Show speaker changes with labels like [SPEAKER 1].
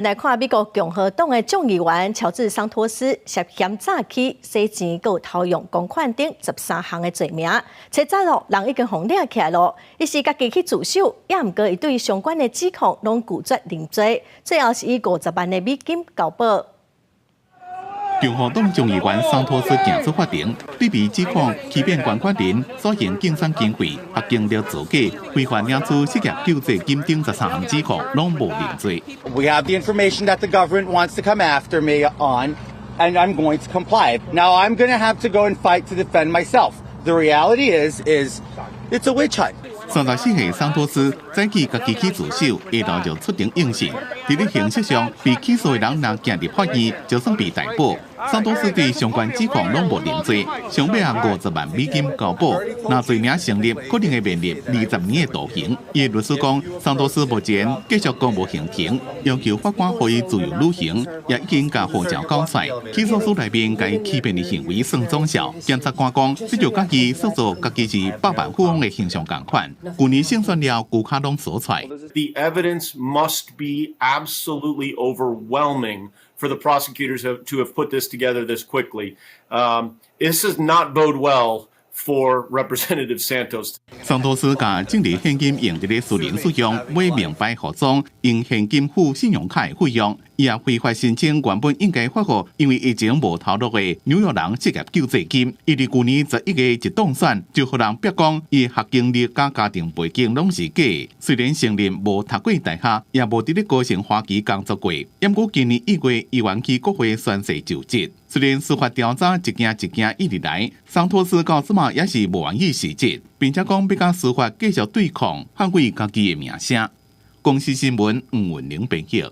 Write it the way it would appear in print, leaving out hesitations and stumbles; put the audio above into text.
[SPEAKER 1] 来看美国共和党的众议员乔治桑托斯涉嫌诈欺、洗钱、佮偷用公款等13项的罪名，且早咯人已经互抓起来咯。伊是家己去自首，也毋过伊对相关的指控拢拒绝认罪，最后是以50万的美金交保。
[SPEAKER 2] 共和党众议员桑托斯行出法庭，对被指控欺骗捐款人所用竞选经费、合经了造假、非法领取失业救济金等13项指控，拢无认罪。
[SPEAKER 3] We have the information that the government wants to come after me on, and I'm going to comply. Now I'm going to have to go and fight to defend myself. The reality is it's a witch hunt.
[SPEAKER 2] 34岁桑托斯早起家己去自首，下昼就出庭应讯。伫咧形式上，被起诉的人若行入法院，就算被逮捕。桑托斯对相关指控拢无认罪，上尾50万美金交保。若罪名成立，可能会面临20年的徒刑。伊的律师讲，桑托斯目前继续公务刑庭，要求法官予伊自由履行，也已经甲护照交出。起诉书内面甲伊欺骗的行为算总效。检察官讲，这就甲伊塑造家己是百万富翁的形象共款。去年胜选了，骨卡拢锁出来。
[SPEAKER 4] The evidence must be absolutely overwhelming for the prosecutors to have put this together this quickly. This does not bode well for Representative Santos.
[SPEAKER 2] 桑托斯甲政治现金用伫咧私人使用，买名牌服装，用现金付信用卡的费用。伊也非法申请原本应该发予因为疫情无投入的纽约人失业救济金。伊伫去年11月一当选，就互人逼讲伊学经历甲家庭背景拢是假。虽然承认无读过大学，也无伫咧高层花旗工作过，因过今年1月，议员去国会宣誓就职。虽然司法调查一件一件一直来，桑托斯到即马也是无愿意辞职，并且讲要甲司法继续对抗，捍卫家己的名声。公司新闻黄文玲编辑。